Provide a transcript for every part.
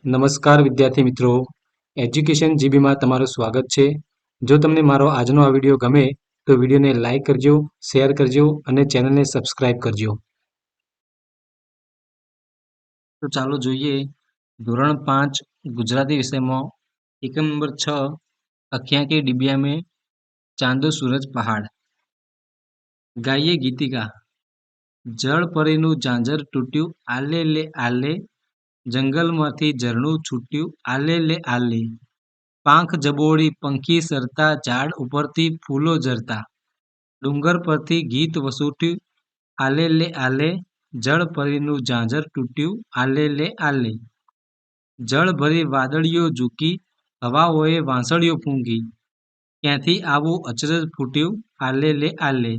નમસ્કાર વિદ્યાર્થી મિત્રો, એજ્યુકેશન જીબીમાં તમારું સ્વાગત છે. જો તમને મારો આજનો આ વિડીયો ગમે તો વિડીયોને લાઇક કરજો, શેર કરજો અને ચેનલને સબસ્ક્રાઇબ કરજો. તો ચાલો જોઈએ ધોરણ 5 ગુજરાતી વિષયમાં એકમ નંબર 6 અખિयाँ के डिबिया में ચાંદો સૂરજ પહાડ. ગાઈએ ગીતિકા. જળ પરીનું ઝાંઝર તૂટ્યું આલે લે આલે, જંગલમાંથી ઝરણું છૂટ્યું આલે લે આલે, પાંખ જબોળી પંખી સરતા ઝાડ ઉપરથી ફૂલો ઝરતા, ડુંગર પરથી ગીત વસૂટ્યું આલે લે આલે, જળ પરીનું ઝાંઝર તૂટ્યું આલે લે આલે, જળ ભરી વાદળીઓ ઝૂકી હવાઓએ વાંસળીઓ ફૂંકી, ક્યાંથી આવું અચરજ ફૂટ્યું આલે લે આલે,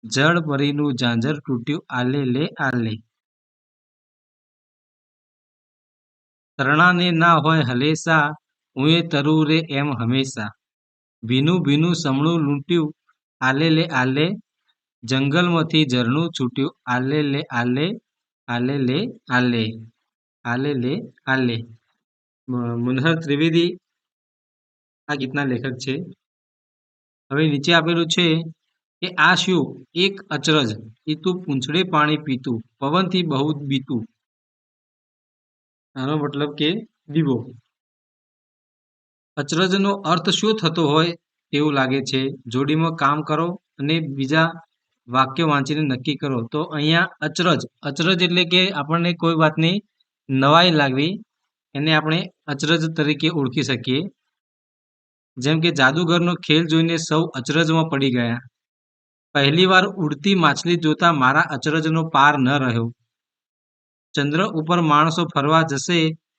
જળ પરીનું ઝાંઝર તૂટ્યું આલે લે આલે. તરણાને ના હોય હલેસા, હુંએ તરું રે એમ હંમેશા, ભીનું ભીનું સમણું લૂંટ્યું આલે લે આલે, જંગલમાંથી ઝરણું છૂટ્યું આલે લે આલે, આલે લે આલે, આલે લે આલે. મનહર ત્રિવેદી આ ગીતના લેખક છે. હવે નીચે આપેલું છે કે આ શું એક અચરજ, તું પૂંછડે પાણી પીતું, પવનથી બહુ બીતું. આનો મતલબ કે દીવો. અચરજનો અર્થ શું થતો હોય તેવું લાગે છે? જોડીમાં કામ કરો અને બીજા વાક્ય વાંચીને નક્કી કરો. તો અહીંયા અચરજ, અચરજ એટલે કે આપણને કોઈ વાતની નવાઈ લાગવી, એને આપણે અચરજ તરીકે ઓળખી શકીએ. જેમ કે જાદુગરનો ખેલ જોઈને સૌ અચરજમાં પડી ગયા. પહેલી વાર ઉડતી માછલી જોતા મારા અચરજનો પાર ન રહ્યો. ચંદ્ર ઉપર માણસો ફરવા જશે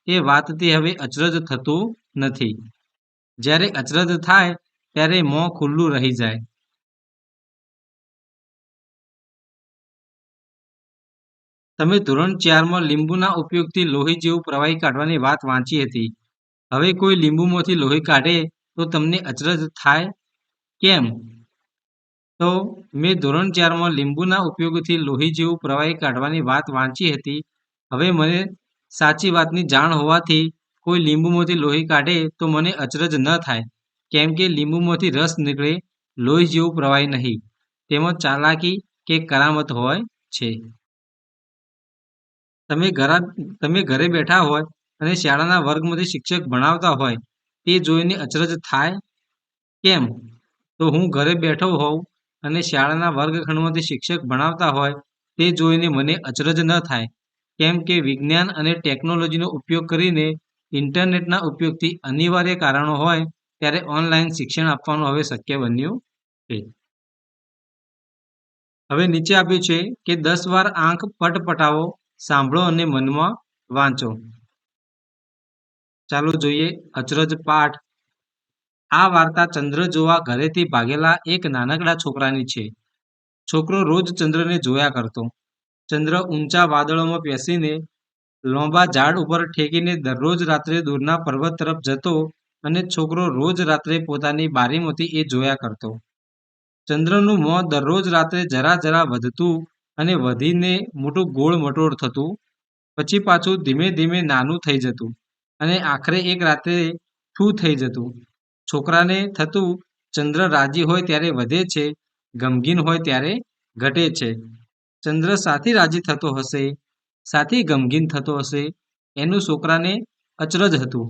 એ વાતથી હવે અચરજ થતું નથી. જ્યારે અચરજ થાય ત્યારે મોં ખુલ્લું રહી જાય. તમે ધોરણ 4માં લીંબુના ઉપયોગથી લોહી જેવું પ્રવાહી કાઢવાની વાત વાંચી હતી. હવે કોઈ લીંબુમાંથી લોહી કાઢે તો તમને અચરજ થાય કેમ? તો મેં ધોરણ 4માં લીંબુના ઉપયોગથી લોહી જેવું પ્રવાહી કાઢવાની વાત વાંચી હતી. હવે મને સાચી વાતની જાણ હોવાથી કોઈ લીંબુમાંથી લોહી કાઢે તો મને અચરજ ન થાય, કેમ કે લીંબુમાંથી રસ નીકળે, લોહી જેવું પ્રવાહી નહીં. તેમાં ચાલાકી કે કરામત હોય છે. તમે ઘરે બેઠા હોય અને શાળાના વર્ગમાંથી શિક્ષક ભણાવતા હોય તે જોઈને અચરજ થાય કેમ? તો હું ઘરે બેઠો હોઉં અને શાળાના વર્ગખંડમાંથી શિક્ષક ભણાવતા હોય તે જોઈને મને અચરજ ન થાય, કેમ કે વિજ્ઞાન અને ટેકનોલોજીનો ઉપયોગ કરીને ઇન્ટરનેટના ઉપયોગથી અનિવાર્ય કારણો હોય ત્યારે ઓનલાઈન શિક્ષણ આપવાનું હવે શક્ય બન્યું છે. હવે નીચે આપ્યું છે કે 10 વાર આંખ પટપટાવો, સાંભળો અને મનમાં વાંચો. ચાલો જોઈએ અચરજ પાઠ. આ વાર્તા ચંદ્ર જોવા ઘરેથી ભાગેલા એક નાનકડા છોકરાની છે. છોકરો રોજ ચંદ્રને જોયા કરતો. ચંદ્ર ઊંચા વાદળોમાં બેસીને લોંબા ઝાડ ઉપર ઠેકીને દરરોજ રાત્રે દૂરના પર્વત તરફ જતો અને છોકરો રોજ રાત્રે પોતાની બારીમાંથી એ જોયા કરતો. ચંદ્રનું મોં દરરોજ રાત્રે જરા જરા વધતું અને વધીને મોટું ગોળ મટોળ થતું, પછી પાછું ધીમે ધીમે નાનું થઈ જતું અને આખરે એક રાત્રે ઠૂ થઈ જતું. છોકરાને થતું ચંદ્ર રાજી હોય ત્યારે વધે છે, ગમગીન હોય ત્યારે ઘટે છે. ચંદ્ર સાથી રાજી થતો હશે, સાથી ગમગીન થતો હશે, એનું છોકરાને અચરજ હતું.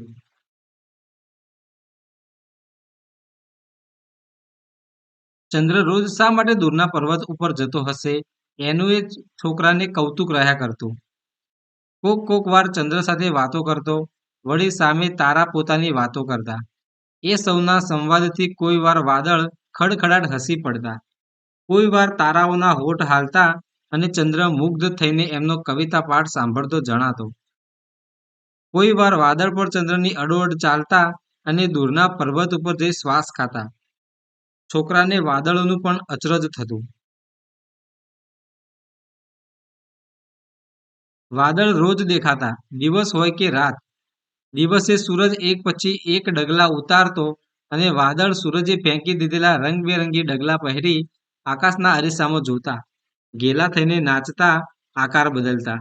ચંદ્ર રોજ શા માટે દૂરના પર્વત ઉપર જતો હશે એનું એ છોકરાને કૌતુક રહ્યા કરતું. કોક વાર ચંદ્ર સાથે વાતો કરતો, વળી સામે તારા પોતાની વાતો કરતા. એ સૌના સંવાદથી કોઈ વાર વાદળ ખડખડાટ હસી પડતા, કોઈ વાર તારાઓના હોઠ હાલતા અને ચંદ્ર મુગ્ધ થઈને એમનો કવિતા પાઠ સાંભળતો જણાતો. કોઈ વાર વાદળ પર ચંદ્રની અડોઅડ ચાલતા અને દૂરના પર્વત ઉપર જઈ શ્વાસ ખાતા. છોકરાને વાદળોનું પણ અચરજ થતું. વાદળ રોજ દેખાતા, દિવસ હોય કે રાત. દિવસે સૂરજ એક પછી એક ડગલા ઉતારતો અને વાદળ સૂરજે ફેંકી દીધેલા રંગબેરંગી ડગલા પહેરી આકાશના અરીસામાં જોતા, ઘેલા થઈને નાચતા, આકાર બદલતા.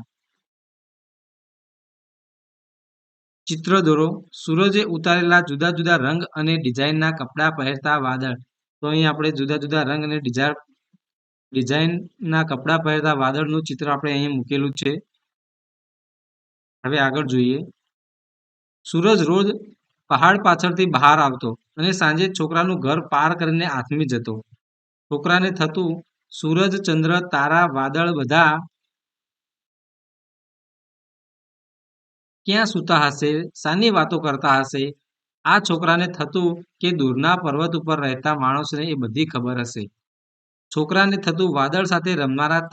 ચિત્ર દોરો. સૂરજે ઉતારેલા જુદા જુદા રંગ અને ડિઝાઇનના કપડાં પહેરતા વાદળ. તો અહીં આપણે જુદા જુદા રંગ અને ડિઝાઇનના કપડાં પહેરતા વાદળનું ચિત્ર આપણે અહીં મૂકેલું છે. હવે આગળ જોઈએ. સૂરજ રોજ પહાડ પાછળથી બહાર આવતો અને સાંજે છોકરાનું ઘર પાર કરીને આથમી જતો. છોકરાને થતું, સૂરજ, ચંદ્ર, તારા, વાદળ બધા ક્યાં સૂતા હશે, શાની વાતો કરતા હશે? આ છોકરાને થતું કે દૂરના પર્વત ઉપર રહેતા માણસોને એ બધી ખબર હશે. છોકરાને થતું વાદળ સાથે રમનારા,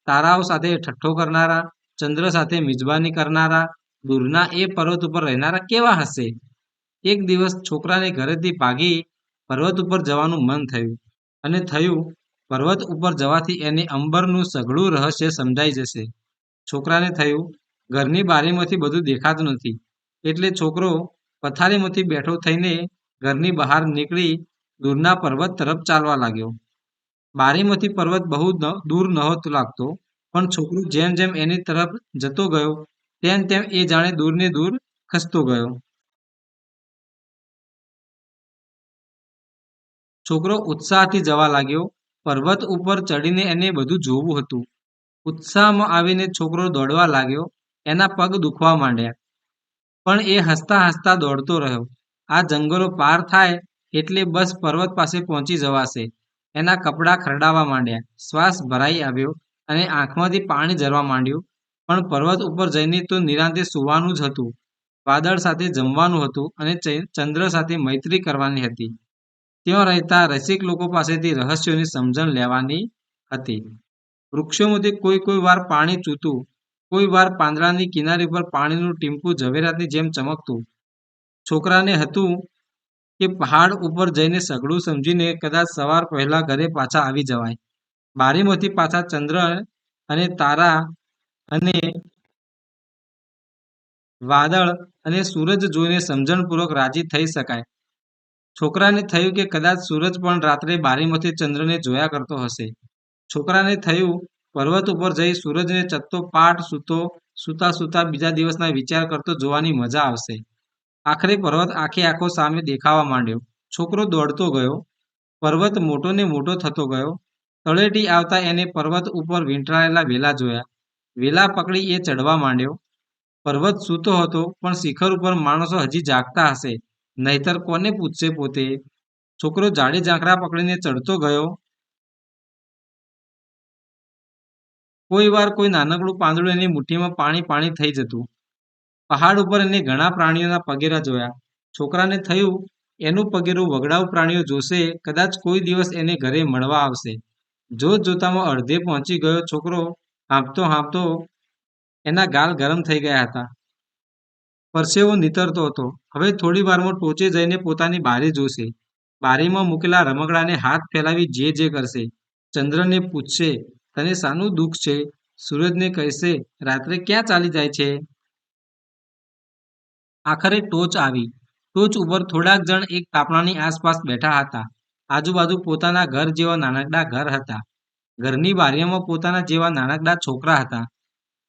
તારાઓ સાથે ઠઠ્ઠો કરનારા, ચંદ્ર સાથે મિજબાની કરનારા, દૂરના એ પર્વત ઉપર રહેનારા કેવા હશે? એક દિવસ છોકરાને ઘરેથી ભાગી પર્વત ઉપર જવાનું મન થયું અને થયું, પર્વત ઉપર જવાથી એને અંબરનું સઘળું રહસ્ય સમજાઈ જશે. છોકરાને થયું, ઘરની બારીમાંથી બધું દેખાતું નથી. એટલે છોકરો પથારીમાંથી બેઠો થઈને ઘરની બહાર નીકળી દૂરના પર્વત તરફ ચાલવા લાગ્યો. બારીમાંથી પર્વત બહુ દૂર નહોતો લાગતો, પણ છોકરો જેમ જેમ એની તરફ જતો ગયો તેમ તેમ એ જાણે દૂરને દૂર ખસતો ગયો. છોકરો ઉત્સાહથી જવા લાગ્યો. પર્વત ઉપર ચડીને એને બધું જોવું હતું. ઉત્સાહમાં આવીને છોકરો દોડવા લાગ્યો. એના પગ દુખવા માંડ્યા, પણ એ હસતા હસતા દોડતો રહ્યો. આ જંગલો પાર થાય એટલે બસ પર્વત પાસે પહોંચી જવાશે. એના કપડાં ખરડાવા માંડ્યા, શ્વાસ ભરાઈ આવ્યો અને આંખમાંથી પાણી ઝરવા માંડ્યું. પણ પર્વત ઉપર જઈને તો નિરાંતે સૂવાનું જ હતું. વાદળ સાથે જમવાનું હતું અને ચંદ્ર સાથે મૈત્રી કરવાની હતી. ત્યાં રહેતા રસિક લોકો પાસેથી રહસ્યોની સમજણ લેવાની હતી. વૃક્ષોમાંથી કોઈ વાર પાણી ચૂતું, કોઈ વાર પાંદડાની કિનારી પર પાણીનું ટીમ્પું ઝવેરાતની જેમ ચમકતું. છોકરાને હતું કે પહાડ ઉપર જઈને સઘળું સમજીને કદાચ સવાર પહેલા ઘરે પાછા આવી જવાય. બારીમાંથી પાછા ચંદ્ર અને તારા અને વાદળ અને સૂરજ જોઈને સમજણપૂર્વક રાજી થઈ શકાય. છોકરાને થયું કે કદાચ સૂરજ પણ રાત્રે બારીમાંથી ચંદ્રને જોયા કરતો હશે. છોકરાને થયું, પર્વત ઉપર જઈ સૂરજને ચત્તો પાટ સૂતા સૂતા બીજા દિવસના વિચાર કરતો જોવાની મજા આવશે. આખરે પર્વત આખે આખો સામે દેખાવા માંડ્યો. છોકરો દોડતો ગયો. પર્વત મોટો ને મોટો થતો ગયો. તળેટી આવતા એને પર્વત ઉપર વીંટળાયેલા વેલા જોયા. વેલા પકડી એ ચડવા માંડ્યો. પર્વત સૂતો હતો, પણ શિખર ઉપર માણસો હજી જાગતા હશે, નહીતર કોને પૂછશે પોતે? છોકરો જાડી ઝાંખરા પકડીને ચડતો ગયો. કોઈ વાર કોઈ નાનકડું પાંદડું એની મુઠ્ઠીમાં પાણી થઈ જતું. પહાડ ઉપર એને ઘણા પ્રાણીઓના પગેરા જોયા. છોકરાને થયું, એનું પગેરું વગડાઉ પ્રાણીઓ જોશે, કદાચ કોઈ દિવસ એને ઘરે મળવા આવશે. જોતામાં અડધે પહોંચી ગયો છોકરો હાંફતો હાંફતો. એના ગાલ ગરમ થઈ ગયા હતા. પરસેવો નીતરતો હતો. હવે થોડી વારમાં ટોચે જઈને પોતાની બારી જોશે. બારીમાં મૂકેલા રમકડાને હાથ ફેલાવી જે કરશે. ચંદ્રને પૂછશે, તને શાનું દુઃખ છે? સૂરજને કહેશે, રાત્રે ક્યાં ચાલી જાય છે? આખરે ટોચ આવી. ટોચ ઉપર થોડાક જણ એક તાપણાની આસપાસ બેઠા હતા. આજુબાજુ પોતાના ઘર જેવા નાનકડા ઘર હતા. ઘરની બારીઓમાં પોતાના જેવા નાનકડા છોકરા હતા.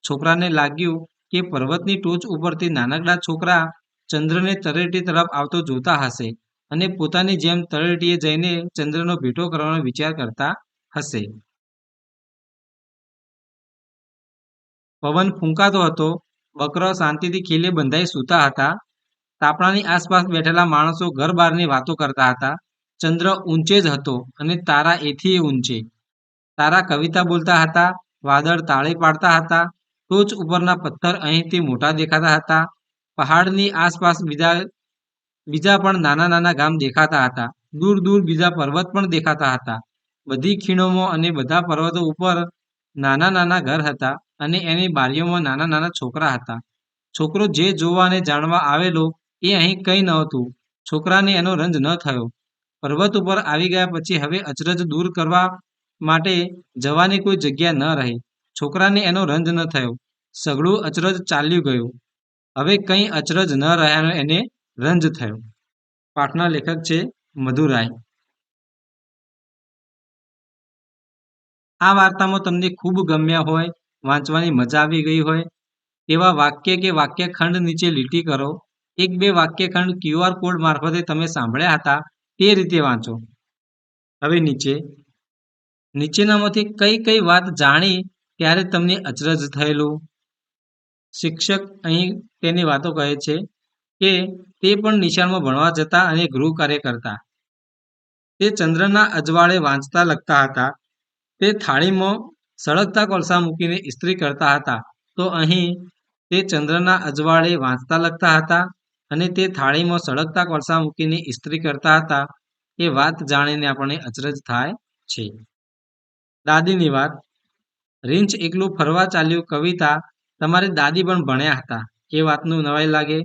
છોકરાને લાગ્યું કે પર્વતની ટોચ ઉપરથી નાનકડા છોકરા ચંદ્રને તળેટી તરફ આવતો જોતા હશે અને પોતાની જેમ તળેટીએ જઈને ચંદ્રનો ભેટો કરવાનો વિચાર કરતા હશે. પવન ફૂંકાતો હતો. બકરા શાંતિથી ખીલે બંધાઈ સૂતા હતા. તાપણાની આસપાસ બેઠેલા માણસો ઘર બહારની વાતો કરતા હતા. ચંદ્ર ઊંચે જ હતો અને તારા એથી ઊંચે. તારા કવિતા બોલતા હતા. વાદળ તાળી પાડતા હતા. ટોચ ઉપરના પથ્થર અહીંથી મોટા દેખાતા હતા. પહાડની આસપાસ બીજા પણ નાના નાના ગામ દેખાતા હતા. દૂર દૂર બીજા પર્વત પણ દેખાતા હતા. બધી ખીણોમાં અને બધા પર્વતો ઉપર નાના નાના ઘર હતા અને એની બારીઓમાં નાના નાના છોકરા હતા. છોકરો જે જોવા અને જાણવા આવેલો એ અહીં કંઈ નહોતું. છોકરાને એનો રંજ ન થયો. પર્વત ઉપર આવી ગયા પછી હવે અચરજ દૂર કરવા માટે જવાની કોઈ જગ્યા ન રહી. છોકરાને એનો રંજ ન થયો. સઘળું અચરજ ચાલ્યું ગયું. હવે કંઈ અચરજ ન રહ્યાનો એને રંજ થયો. પાઠના લેખક છે મધુરાય. આ વાર્તામાં તમને ખૂબ ગમ્યા હોય, વાંચવાની મજા આવી ગઈ હોય તેવા વાક્ય કે વાક્યખંડ નીચે લીટી કરો. એક બે વાક્યખંડ QR કોડ મારફતે તમે સાંભળ્યા હતા તે રીતે વાંચો. હવે નીચેનામાંથી કઈ કઈ વાત જાણી ત્યારે તમને અચરજ થયેલું? શિક્ષક અહીં તેની વાતો કહે છે કે તે પણ નિશાળમાં ભણવા જતા અને ગૃહ કાર્ય કરતા. તે ચંદ્રના અજવાળે વાંચતા લખતા હતા. તે થાળીમાં સળગતા કોલસા મૂકીને ઇસ્ત્રી કરતા હતા. તો અહીં તે ચંદ્રના અજવાળે વાંચતા લખતા હતા અને તે થાળીમાં સળગતા કોલસા મૂકીને ઇસ્ત્રી કરતા હતા. એ વાત જાણીને આપણને અચરજ થાય છે. દાદીની વાત. રીંછ એકલું ફરવા ચાલ્યું કવિતા તમારી દાદી પણ ભણ્યા હતા. એ વાતનું નવાઈ લાગે.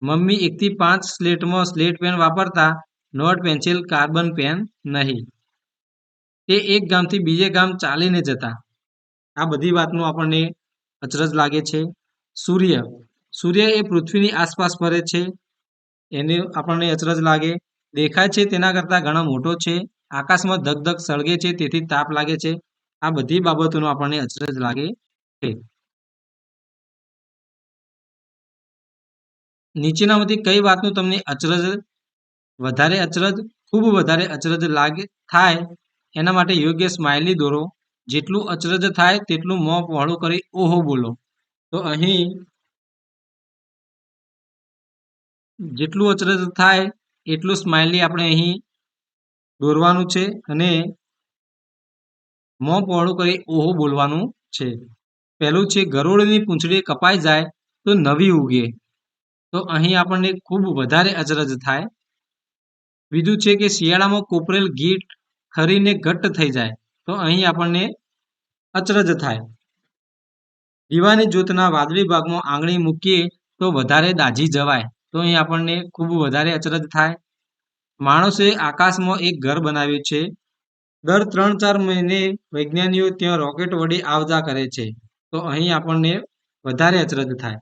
મમ્મી 1 થી 5 સ્લેટમાં સ્લેટ પેન વાપરતા, નોટ પેન્સિલ કાર્બન પેન નહીં. તે એક ગામથી બીજે ગામ ચાલીને જતા. આ બધી વાતનું આપણને અચરજ લાગે છે. સૂર્ય એ પૃથ્વીની આસપાસ ફરે છે. એને આપણને અચરજ લાગે. દેખાય છે તેના કરતાં ઘણો મોટો છે. આકાશમાં ધગ ધગ સળગે છે તેથી તાપ લાગે છે. આ બધી બાબતોનો આપણને અચરજ લાગે છે. નીચેનામાંથી કઈ વાતનું તમને ખૂબ વધારે અચરજ થાય એના માટે યોગ્ય સ્માઇલી દોરો. જેટલું અચરજ થાય તેટલું મોં પહોળું કરી ઓહો બોલો. તો અહીં જેટલું અચરજ થાય એટલું સ્માઇલી આપણે અહીં દોરવાનું છે અને મોં પહોળું કરી ઓહો બોલવાનું છે. પહેલું છે ગરોળીની પૂંછડી કપાઈ જાય તો નવી ઉગે. તો અહીં આપણને ખૂબ વધારે અચરજ થાય. બીજું છે કે શિયાળામાં કોપરેલ ઘી ઠરીને ઘટ્ટ થઈ જાય. તો અહીં આપણને અચરજ થાય. દીવાની જ્યોતના વાદળી ભાગમાં આંગળી મૂકીએ તો વધારે દાઝી જવાય. તો અહીં આપણને ખૂબ વધારે અચરજ થાય. માણસે આકાશમાં એક ઘર બનાવ્યું છે. દર 3-4 મહિને વૈજ્ઞાનિકો ત્યાં રોકેટ વડે આવ જા કરે છે. તો અહીં આપણને વધારે અચરજ થાય.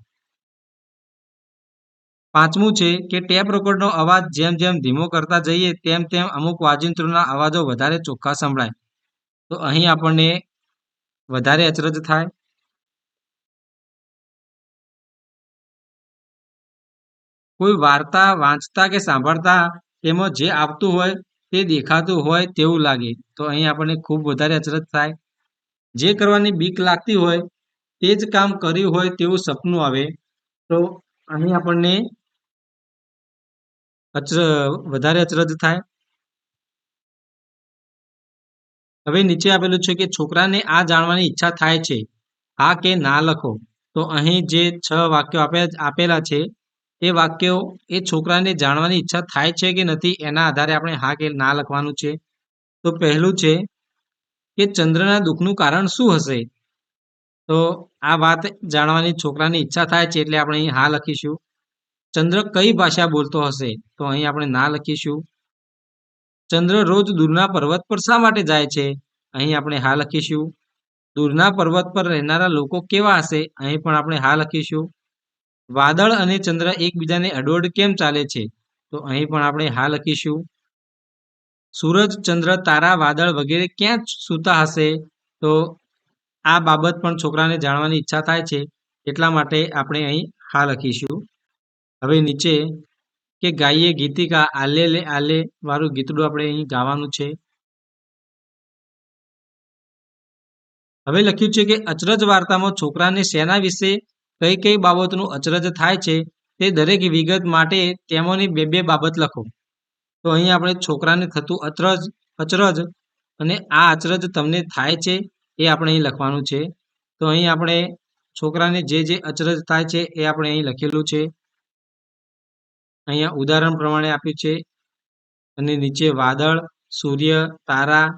પાંચમું છે કે ટેપ રેકોર્ડરનો અવાજ જેમ જેમ ધીમો કરતા જઈએ તેમ તેમ અમુક વાજિંત્રોના અવાજો વધારે ચોખ્ખા સંભળાય. તો અહીં આપણને વધારે અચરજ થાય. કોઈ વાર્તા વાંચતા કે સાંભળતા તેમાં જે આવતું હોય તે દેખાતું હોય તેવું લાગે. તો અહીં આપણને ખૂબ વધારે અચરજ થાય. જે કરવાની બીક લાગતી હોય તે જ કામ કર્યું હોય તેવું સપનું આવે. તો અહીં આપણને વધારે અચરજ થાય. હવે નીચે આપેલું છે કે છોકરાને આ જાણવાની ઈચ્છા થાય છે. હા કે ના લખો. તો અહીં જે 6 વાક્યો આપેલા છે એ વાક્યો એ છોકરાને જાણવાની ઈચ્છા થાય છે કે નથી એના આધારે આપણે હા કે ના લખવાનું છે. તો પહેલું છે કે ચંદ્રના દુઃખનું કારણ શું હશે? તો આ વાત જાણવાની છોકરાની ઈચ્છા થાય છે એટલે આપણે અહીં હા લખીશું. ચંદ્ર કઈ ભાષા બોલતો હશે? તો અહીં આપણે ના લખીશું. ચંદ્ર રોજ દૂરના પર્વત પર શા માટે જાય છે? અહીં આપણે હા લખીશું. દૂરના પર્વત પર રહેનારા લોકો કેવા હશે? અહીં પણ આપણે હા લખીશું. વાદળ અને ચંદ્ર એકબીજાને અડોઅડ કેમ ચાલે છે? તો અહીં પણ આપણે હા લખીશું. સૂરજ, ચંદ્ર, તારા, વાદળ વગેરે ક્યાં સૂતા હશે? તો આ બાબત પણ છોકરાને જાણવાની ઈચ્છા થાય છે એટલા માટે આપણે અહીં હા લખીશું. હવે નીચે કે ગાઈએ ગીતિકા આલે લે આલે વાળું ગીતડું આપણે અહીં ગાવાનું છે. હવે લખ્યું છે કે અચરજ વાર્તામાં છોકરાને શેના વિશે કઈ કઈ બાબતનું અચરજ થાય છે તે દરેક વિગત માટે તેમાંની 2-2 બાબત લખો. તો અહીં આપણે છોકરાને થતું અચરજ અને આ અચરજ તમને થાય છે એ આપણે અહીં લખવાનું છે. તો અહીં આપણે છોકરાને જે અચરજ થાય છે એ આપણે અહીં લખેલું છે. અહીંયા ઉદાહરણ પ્રમાણે આપ્યું છે અને નીચે વાદળ, સૂર્ય, તારા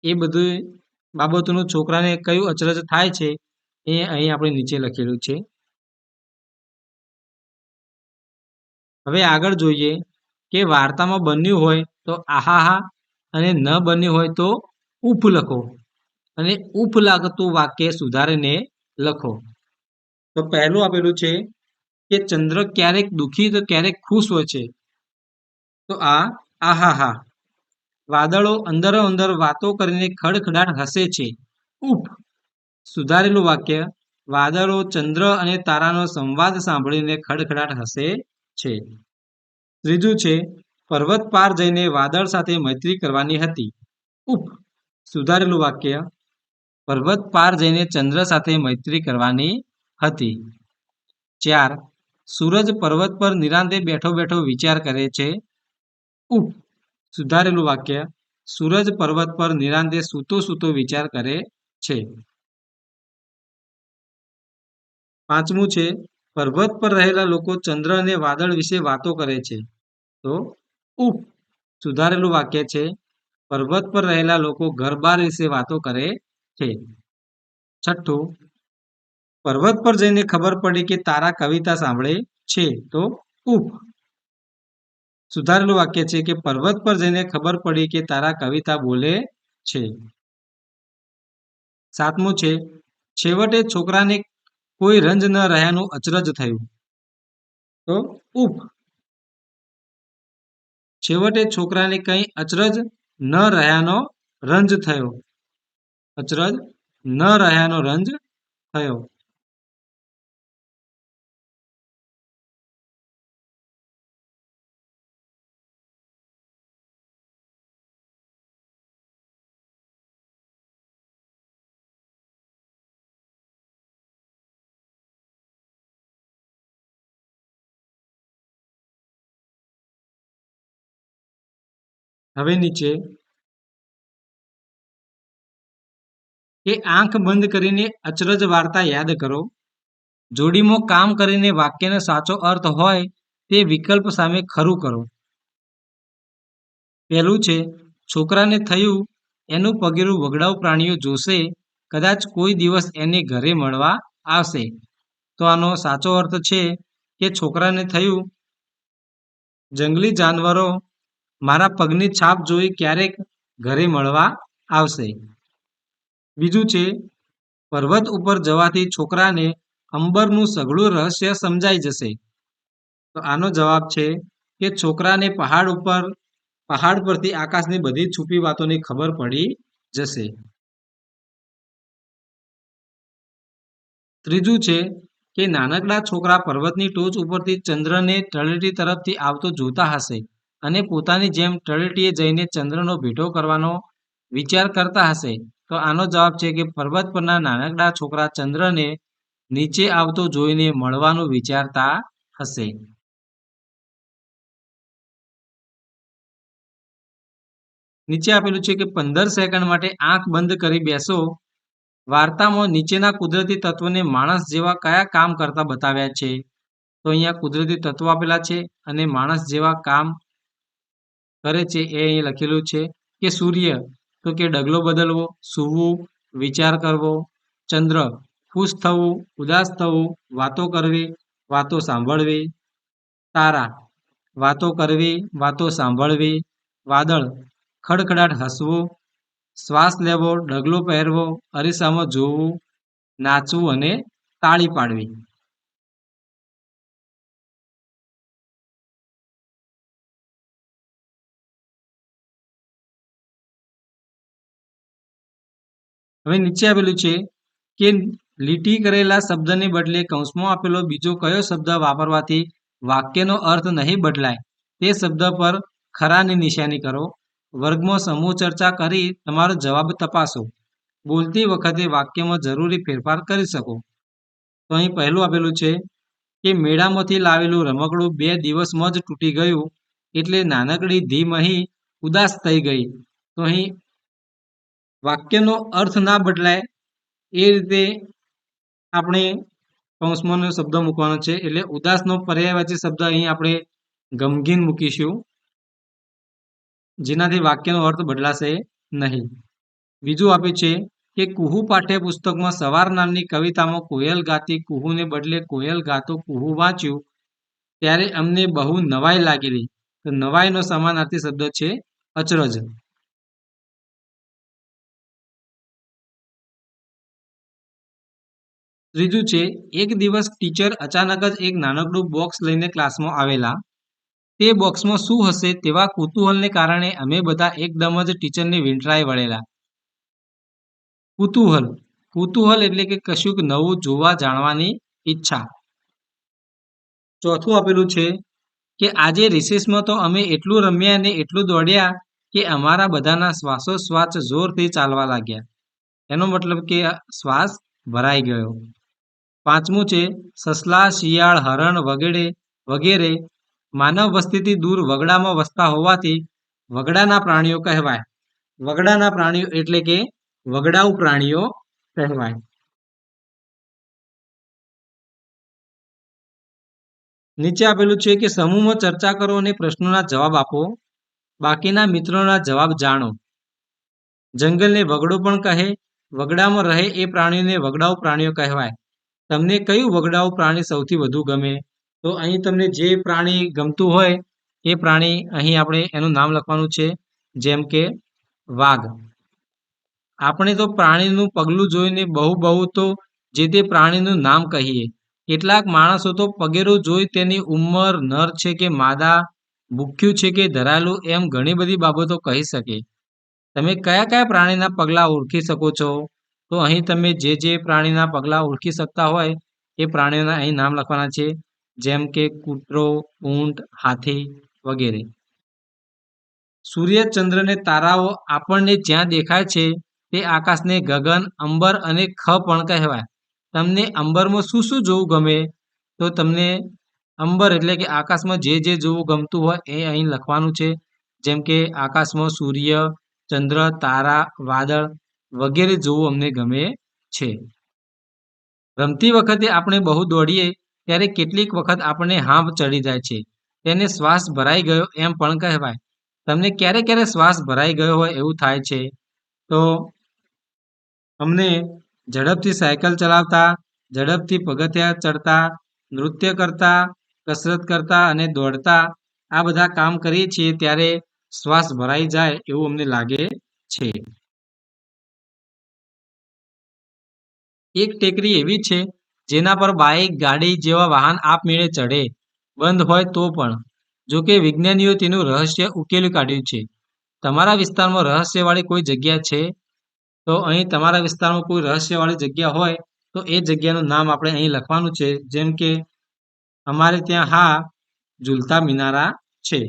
એ બધી બાબતોનું છોકરાને કયું અચરજ થાય છે એ અહીં આપણે નીચે લખેલું છે. હવે આગળ જોઈએ કે વાર્તામાં બન્યું હોય તો આહાહા અને ન બન્યું હોય તો ઉફ લખો અને ઉફ લાગતું વાક્ય સુધારીને લખો. તો પહેલું આપેલું છે કે ચંદ્ર ક્યારેક દુઃખી તો ક્યારેક ખુશ હોય છે. તો આ આહાહા. વાદળો અંદરો અંદર વાતો કરીને ખડખડાટ હસે છે. ઉફ. સુધારેલું વાક્ય વાદળો ચંદ્ર અને તારાનો સંવાદ સાંભળીને ખડખડાટ હસે છે. ત્રીજું છે પર્વત પાર જઈને વાદળ સાથે મૈત્રી કરવાની હતી. ઉફ, સુધારેલું વાક્ય. પર્વત પાર જઈને ચંદ્ર સાથે મૈત્રી કરવાની હતી. 4. સૂરજ પર્વત પર નિરાંતે બેઠો બેઠો વિચાર કરે છે. ઉફ, સુધારેલું વાક્ય. સૂરજ પર્વત પર નિરાંતે સૂતો સૂતો વિચાર કરે છે. 5મું છે પર્વત પર રહેલા લોકો ચંદ્ર અને વાદળ વિશે વાતો કરે છે. તો ઉફ, સુધારેલું વાક્ય છે. પર્વત પર રહેલા લોકો ઘર-બાર વિશે વાતો કરે છે. 6. પર્વત પર જઈને ખબર પડી કે તારા કવિતા સાંભળે છે. તો ઉફ, સુધારેલું વાક્ય છે કે પર્વત પર જઈને ખબર પડી કે તારા કવિતા બોલે છે. 7મું છે છેવટે છોકરાને કોઈ રંજ ન રહ્યાનું અચરજ થયું. તો ઉફ, છેવટે છોકરાને કંઈ અચરજ ન રહ્યાનો રંજ થયો. અચરજ ન રહ્યાનો રંજ થયો. હવે નીચે કે આંખ બંધ કરીને અચરજ વાર્તા યાદ કરો. જોડીમાં કામ કરીને વાક્યનો સાચો અર્થ હોય તે વિકલ્પ સામે ખરું કરો. પહેલું છે છોકરાને થયું એનું પગેરું વગડાઉ પ્રાણીઓ જોશે, કદાચ કોઈ દિવસ એને ઘરે મળવા આવશે. તો આનો સાચો અર્થ છે કે છોકરાને થયું જંગલી જાનવરો મારા પગની છાપ જોઈ ક્યારેક ઘરે મળવા આવશે. બીજું છે પર્વત ઉપર જવાથી છોકરાને અંબરનું સઘળું રહસ્ય સમજાઈ જશે. તો આનો જવાબ છે કે છોકરાને પહાડ પરથી આકાશની બધી છુપી વાતોની ખબર પડી જશે. ત્રીજું છે કે નાનકડા છોકરા પર્વતની ટોચ ઉપરથી ચંદ્રને તળેટી તરફથી આવતો જોતા હશે અને પોતાની જેમ તળેટીએ જઈને ચંદ્રનો ભેટો કરવાનો વિચાર કરતા હશે. તો આનો જવાબ છે કે પર્વત પરના નાનકડા છોકરા ચંદ્રને નીચે આવતો જોઈને મળવાનું વિચારતા હશે. નીચે આપેલું છે કે 15 સેકન્ડ માટે આંખ બંધ કરી બેસો. વાર્તામાં નીચેના કુદરતી તત્વોને માણસ જેવા કયા કામ કરતા બતાવ્યા છે. તો અહીંયા કુદરતી તત્વો આપેલા છે અને માણસ જેવા કામ કરે છે એ અહીં લખેલું છે કે સૂર્ય તો કે ડગલો બદલવો, સૂવું, વિચાર કરવો. ચંદ્ર ખુશ થવું, ઉદાસ થવું, વાતો કરવી, વાતો સાંભળવી. તારા વાતો કરવી, વાતો સાંભળવી. વાદળ ખડખડાટ હસવું, શ્વાસ લેવો, ડગલો પહેરવો, અરીસામાં જોવું, નાચવું અને તાળી પાડવી. હવે નીચે આપેલું છે કે લીટી કરેલા શબ્દને બદલે કૌંસમાં આપેલો બીજો કયો શબ્દ વાપરવાથી વાક્યનો અર્થ નહીં બદલાય તે શબ્દ પર ખરાની નિશાની કરો. વર્ગમાં સમૂહ ચર્ચા કરી તમારો જવાબ તપાસો. બોલતી વખતે વાક્યમાં જરૂરી ફેરફાર કરી શકો. તો અહીં પહેલું આપેલું છે કે મેળામાંથી લાવેલું રમકડું 2 દિવસમાં જ તૂટી ગયું એટલે નાનકડી ધીમહી ઉદાસ થઈ ગઈ. તો અહીં વાક્યનો અર્થ ના બદલાય એ રીતે આપણે કૌંસમાંનો શબ્દ મૂકવાનો છે. એટલે ઉદાસનો પર્યાયવાચી શબ્દ અહીં આપણે ગમગીન મૂકીશું, જેનાથી વાક્યનો અર્થ બદલાશે નહીં. બીજું આપ્યું છે કે કુહુ પાઠ્યપુસ્તકમાં સવાર નામની કવિતામાં કોયલ ગાતી કુહુને બદલે કોયલ ગાતો કુહુ વાંચ્યું ત્યારે અમને બહુ નવાઈ લાગેલી. તો નવાઈનો સમાનાર્થી શબ્દ છે અચરજ. ત્રીજું છે એક દિવસ ટીચર અચાનક જ એક નાનકડું બોક્સ લઈને ક્લાસમાં આવેલા. તે બોક્સમાં શું હશે તેવા કુતૂહલને કારણે અમે બધા એકદમ જ ટીચરને વીંટળાઈ વળેલા. કુતૂહલ કુતૂહલ એટલે કે કશુંક નવું જોવા જાણવાની ઈચ્છા. ચોથું આપેલું છે કે આજે રિસેસમાં તો અમે એટલું રમ્યા અને એટલું દોડ્યા કે અમારા બધાના શ્વાસોશ્વાસ જોરથી ચાલવા લાગ્યા. એનો મતલબ કે શ્વાસ ભરાઈ ગયો. પાંચમું છે સસલા, શિયાળ, હરણ વગેરે માનવ વસ્તીથી દૂર વગડામાં વસતા હોવાથી વગડાના પ્રાણીઓ કહેવાય. વગડાના પ્રાણીઓ એટલે કે વગડાઉ પ્રાણીઓ કહેવાય. નીચે આપેલું છે કે સમૂહમાં ચર્ચા કરો અને પ્રશ્નોના જવાબ આપો. બાકીના મિત્રોના જવાબ જાણો. જંગલને વગડો પણ કહે. વગડામાં રહે એ પ્રાણીઓને વગડાઉ પ્રાણીઓ કહેવાય. તમને કયું વગડાઉ પ્રાણી સૌથી વધુ ગમે? તો અહીં તમને જે પ્રાણી ગમતું હોય એ પ્રાણી અહીં આપણે એનું નામ લખવાનું છે. જેમ કે વાઘ. આપણે તો પ્રાણીનું પગલું જોઈને બહુ તો જે તે પ્રાણીનું નામ કહીએ. કેટલાક માણસો તો પગેરું જોઈ તેની ઉંમર, નર છે કે માદા, ભૂખ્યું છે કે ધરાયેલું એમ ઘણી બધી બાબતો કહી શકે. તમે કયા કયા પ્રાણીના પગલાં ઓળખી શકો છો? તો અહીં તમે જે પ્રાણીના પગલાં ઓળખી શકતા હોય એ પ્રાણીઓના અહીં નામ લખવાના છે. જેમ કે કૂતરો, ઊંટ, હાથી વગેરે. સૂર્ય, ચંદ્ર ને તારાઓ આપણને જ્યાં દેખાય છે તે આકાશને ગગન, અંબર અને ખ પણ કહેવાય. તમને અંબરમાં શું શું જોવું ગમે? તો તમને અંબર એટલે કે આકાશમાં જે જોવું ગમતું હોય એ અહીં લખવાનું છે. જેમ કે આકાશમાં સૂર્ય, ચંદ્ર, તારા, વાદળ વગેરે જોવું અમને ગમે છે. રમતી વખતે આપણે બહુ દોડીએ ત્યારે કેટલીક વખત આપણને હાંફ ચડી જાય છે. તેને શ્વાસ ભરાઈ ગયો એમ પણ કહેવાય. તમને ક્યારે શ્વાસ ભરાઈ ગયો હોય એવું થાય છે? તો અમને ઝડપથી સાયકલ ચલાવતા, ઝડપથી પગથિયાં ચડતા, નૃત્ય કરતા, કસરત કરતા અને દોડતા આ બધા કામ કરીએ છીએ ત્યારે શ્વાસ ભરાઈ જાય એવું અમને લાગે છે. એક ટેકરી એવી છે જેના પર બાઇક, ગાડી જેવા વાહન આપમેળે ચઢે, બંધ હોય તો પણ. જો કે વિજ્ઞાનીઓ તેનું રહસ્ય ઉકેલી કાઢ્યું છે. તમારા વિસ્તારમાં રહસ્યવાળી કોઈ જગ્યા છે? તો અહીં તમારા વિસ્તારમાં કોઈ રહસ્યવાળી જગ્યા હોય તો એ જગ્યાનું નામ આપણે અહીં લખવાનું છે. જેમ કે અમારે ત્યાં ઝૂલતા મિનારા છે.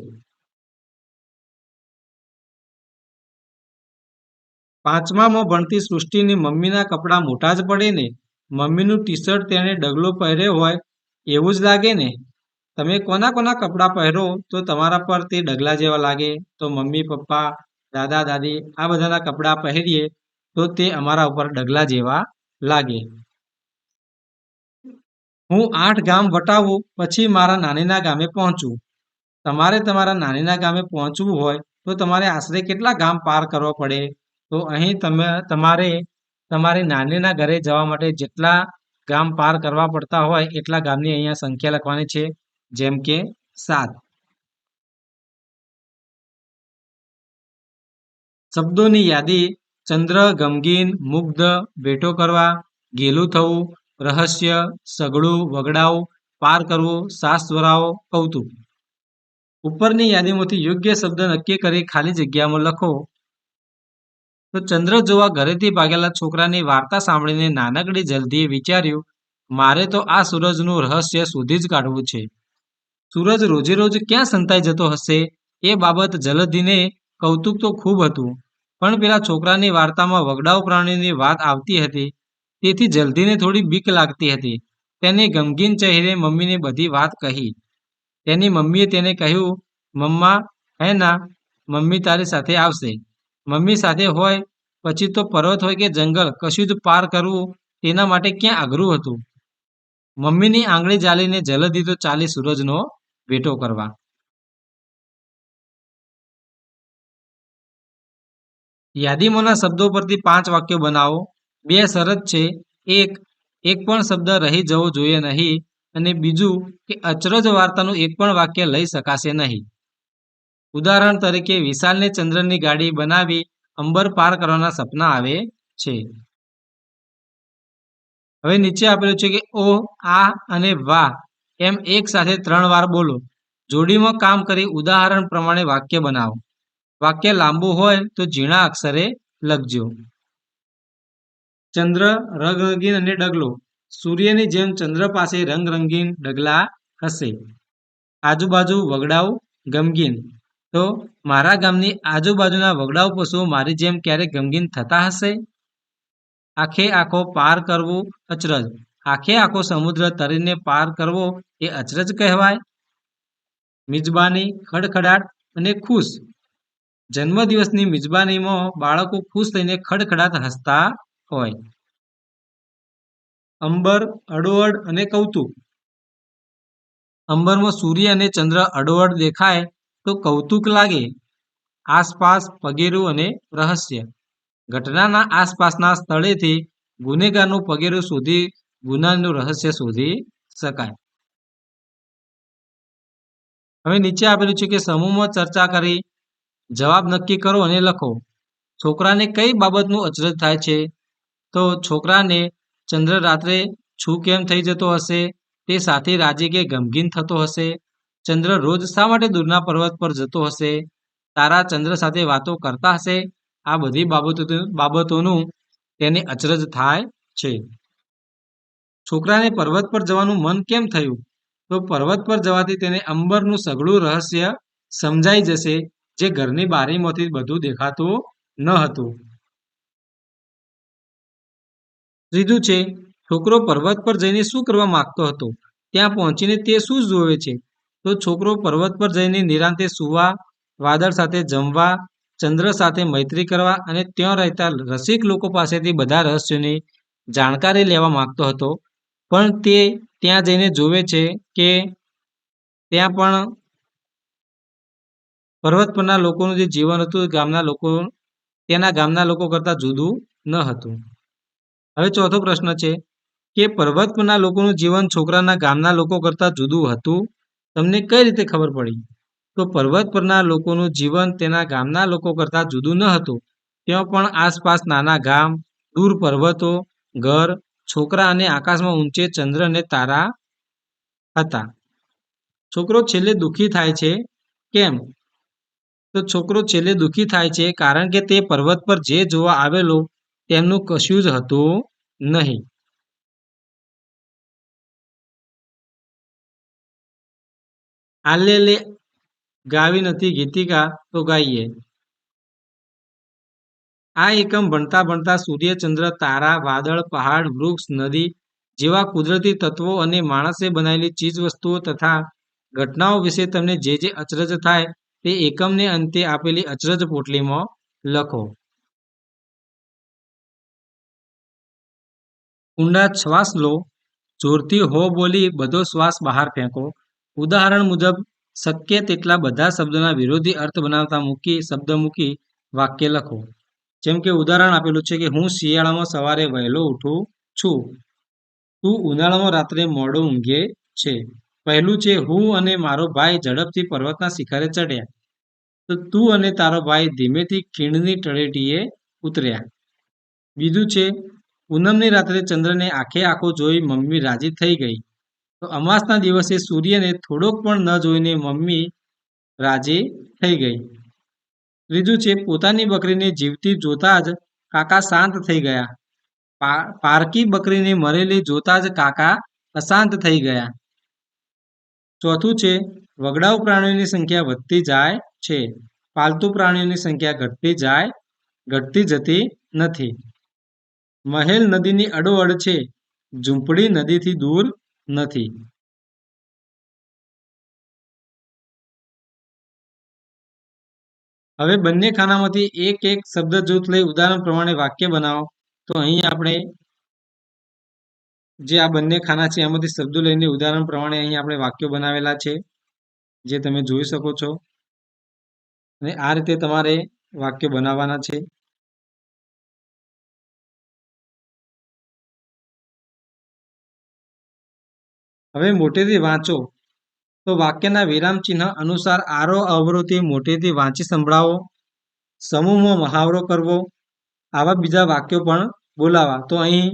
પાંચમામાં ભણતી સૃષ્ટિની મમ્મીના કપડાં મોટા જ પડે ને? મમ્મીનું ટી-શર્ટ તેણે ડગલો પહેર્યો હોય એવું જ લાગે ને? તમે કોના કપડાં પહેરો તો તમારા પર તે ડગલા જેવા લાગે? તો મમ્મી, પપ્પા, દાદા, દાદી આ બધાના કપડાં પહેરીએ તો તે અમારા ઉપર ડગલા જેવા લાગે. હું 8 ગામ વટાવું પછી મારા નાનીના ગામે પહોંચું. તમારે તમારા નાનીના ગામે પહોંચવું હોય તો તમારે આશરે કેટલા ગામ પાર કરવા પડે? તો અહીં તમારે તમારી નાનીના ઘરે જવા માટે જેટલા ગામ પાર કરવા પડતા હોય એટલા ગામની અહીંયા સંખ્યા લખવાની છે. જેમ કે 7. શબ્દોની યાદી: ચંદ્ર, ગમગીન, મુગ્ધ, ભેટો કરવા, ઘેલું થવું, રહસ્ય, સઘળું, વગડાઉ, પાર કરવું, સાસવરાઓ, કૌતુક. ઉપરની યાદીમાંથી યોગ્ય શબ્દ નક્કી કરી ખાલી જગ્યામાં લખો. તો ચંદ્ર જોવા ઘરેથી ભાગેલા છોકરાની વાર્તા સાંભળીને નાનકડી જલ્દીએ વિચાર્યું, મારે તો આ સૂરજનું રહસ્ય શોધી જ કાઢવું છે. સૂરજ રોજે રોજ ક્યાં સંતાઈ જતો હશે? એ બાબત જલદીને કૌતુક તો ખૂબ હતું, પણ પેલા છોકરાની વાર્તામાં વગડાઉ પ્રાણીની વાત આવતી હતી તેથી જલ્દીને થોડી બીક લાગતી હતી. તેને ગમગીન ચહેરે મમ્મીને બધી વાત કહી. તેની મમ્મીએ તેને કહ્યું, મમ્મા ના, મમ્મી તારી સાથે આવશે. મમ્મી સાથે હોય પછી તો પર્વત હોય કે જંગલ કશું જ પાર કરવું તેના માટે ક્યાં અઘરું હતું. મમ્મીની આંગળી ઝાલીને જલદી તો ચાલી સૂરજનો ભેટો કરવા. યાદીમાંના શબ્દો પરથી 5 વાક્યો બનાવો. 2 શરત છે. એક પણ શબ્દ રહી જવો જોઈએ નહીં અને બીજું કે અચરજ વાર્તાનું એક પણ વાક્ય લઈ શકાશે નહીં. ઉદાહરણ તરીકે વિશાલને ચંદ્રની ગાડી બનાવી અંબર પાર કરવાના સપના આવે છે. હવે નીચે આપેલું છે કે ઓહ, આ અને વાહ એમ એક સાથે 3 વાર બોલો. જોડીમાં કામ કરી ઉદાહરણ પ્રમાણે વાક્ય બનાવો. વાક્ય લાંબુ હોય તો ઝીણા અક્ષરે લખજો. ચંદ્ર રંગરંગીન અને ડગલો. સૂર્યની જેમ ચંદ્ર પાસે રંગરંગીન ડગલા હશે. આજુબાજુ વગડાઓ ગમગીન. તો મારા ગામની આજુબાજુના વગડાઓ પશુઓ મારી જેમ ક્યારેક ગમગીન થતા હશે? આખે આખો પાર કરવો અચરજ. આખે આખો સમુદ્ર તરીને પાર કરવો એ અચરજ કહેવાય. મિજબાની ખડખડાટ અને ખુશ. જન્મદિવસની મિજબાનીમાં બાળકો ખુશ થઈને ખડખડાટ હસતા હોય. અંબર અડોઅડ અને કૌતુક. અંબરમાં સૂર્ય અને ચંદ્ર અડોઅડ દેખાય તો કૌતુક લાગે. આસપાસ પગેરું અને રહસ્ય. ઘટનાના આસપાસના સ્થળેથી ગુનેગારનું પગેરું શોધી ગુનાનું રહસ્ય શોધી શકાય. હવે નીચે આપેલું છે કે સમૂહમાં ચર્ચા કરી જવાબ નક્કી કરો અને લખો. છોકરાને કઈ બાબતનું અચરજ થાય છે? તો છોકરાને ચંદ્ર રાત્રે છું કેમ થઈ જતો હશે? તે સાથે રાજી કે ગમગીન થતો હશે? ચંદ્ર રોજ શા માટે દૂરના પર્વત પર જતો હશે? તારા ચંદ્ર સાથે વાતો કરતા હશે? આ બધી બાબતોનું તેને અચરજ થાય છે. છોકરાને પર્વત પર જવાનું મન કેમ થયું? તો પર્વત પર જવાથી તેને અંબરનું સઘળું રહસ્ય સમજાઈ જશે, જે ઘરની બારીમાંથી બધું દેખાતું ન હતું. ત્રીજું છે, છોકરો પર્વત પર જઈને શું કરવા માંગતો હતો? ત્યાં પહોંચીને તે શું જોવે છે? તો છોકરો પર્વત પર જઈને નિરાંતે સૂવા, વાદળ સાથે જમવા, ચંદ્ર સાથે મૈત્રી કરવા અને ત્યાં રહેતા રસિક લોકો પાસેથી બધા રહસ્યોની જાણકારી લેવા માંગતો હતો. પણ તે ત્યાં જઈને જોવે છે કે ત્યાં પણ પર્વત પરના લોકોનું જે જીવન હતું તેના ગામના લોકો કરતાં જુદું ન હતું. હવે ચોથો પ્રશ્ન છે કે પર્વત પરના લોકોનું જીવન છોકરાના ગામના લોકો કરતાં જુદું હતું. તમને કઈ રીતે ખબર પડી? તો પર્વત પરના લોકોનું જીવન તેના ગામના લોકો કરતાં જુદું ન હતું. ત્યાં પણ આસપાસ નાના ગામ, દૂર પર્વતો, ઘર, છોકરા અને આકાશમાં ઊંચે ચંદ્ર અને તારા હતા. છોકરો છેલ્લે દુઃખી થાય છે કેમ? તો છોકરો છેલ્લે દુઃખી થાય છે કારણ કે તે પર્વત પર જે જોવા આવેલો તેમનું કશું જ હતું નહીં. આલેલે ગાવી નથી ગીતિકા, તો ગાઈએ. આ એકમ ભણતા ભણતા સૂર્ય, ચંદ્ર, તારા, વાદળ, પહાડ, વૃક્ષ, નદી જેવા કુદરતી તત્વો અને માણસે બનાવેલી ચીજવસ્તુઓ તથા ઘટનાઓ વિશે તમને જે અચરજ થાય તે એકમને અંતે આપેલી અચરજ પોટલીમાં લખો. ઊંડા શ્વાસ લો. જોરથી હો બોલી બધો શ્વાસ બહાર ફેંકો. ઉદાહરણ મુજબ શક્ય તેટલા બધા શબ્દોના વિરોધી અર્થ બનાવતા શબ્દ મૂકી વાક્ય લખો. જેમ કે ઉદાહરણ આપેલું છે કે હું શિયાળામાં સવારે વહેલો ઉઠું છું. તું ઉનાળામાં રાત્રે મોડો ઊંઘે છે. પહેલું છે હું અને મારો ભાઈ ઝડપથી પર્વતના શિખરે ચડ્યા. તો તું અને તારો ભાઈ ધીમેથી ખીણની તળેટીએ ઉતર્યા. બીજું છે પૂનમની રાત્રે ચંદ્રને આંખે આંખો જોઈ મમ્મી રાજી થઈ ગઈ. તો અમાસના દિવસે સૂર્યને થોડોક પણ ન જોઈને મમ્મી રાજી થઈ ગઈ. ત્રીજું છે પોતાની બકરીને જીવતી જોતા જ કાકા શાંત થઈ ગયા. પારકી બકરીને મરેલી જોતા જ કાકા અશાંત થઈ ગયા. ચોથું છે વગડાઉ પ્રાણીઓની સંખ્યા વધતી જાય છે. પાલતુ પ્રાણીઓની સંખ્યા ઘટતી જતી નથી. મહેલ નદીની અડોઅડ છે. ઝૂંપડી નદીથી દૂર નથી. હવે બંને ખાનામાંથી એક એક શબ્દ જૂથ લઈ ઉદાહરણ પ્રમાણે વાક્ય બનાવો. તો અહીં આપણે જે આ બંને ખાના છે એમાંથી શબ્દો લઈને ઉદાહરણ પ્રમાણે અહીં આપણે વાક્યો બનાવેલા છે, જે તમે જોઈ શકો છો. અને આ રીતે તમારે વાક્યો બનાવવાના છે. હવે મોટેથી વાંચો. તો વાક્યના વિરામ ચિહ્ન અનુસાર આરો અવરોથી મોટેથી વાંચી સંભળાવો. સમૂહમાં મહાવરો કરવો. આવા બીજા વાક્યો પણ બોલાવા. તો અહીં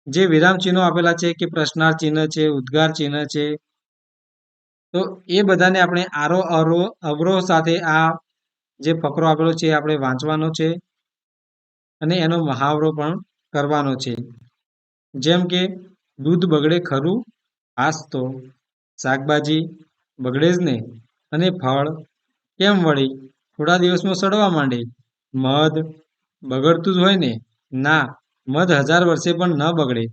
જે વિરામ ચિહ્નો આપેલા છે કે પ્રશ્નાર્થ ચિહ્ન છે, ઉદ્ગાર ચિહ્ન છે, તો એ બધાને આપણે આરો અવરોહ સાથે આ જે ફકરો આપેલો છે આપણે વાંચવાનો છે અને એનો મહાવરો પણ કરવાનો છે. જેમ કે દૂધ બગડે ખરું? હાસ તો. શાકભાજી બગડે જ ને. અને ફળ કેમ વળી થોડા દિવસમાં સડવા માંડે? મધ બગડતું જ હોય ને? ના, મધ 1000 વર્ષે પણ ન બગડે.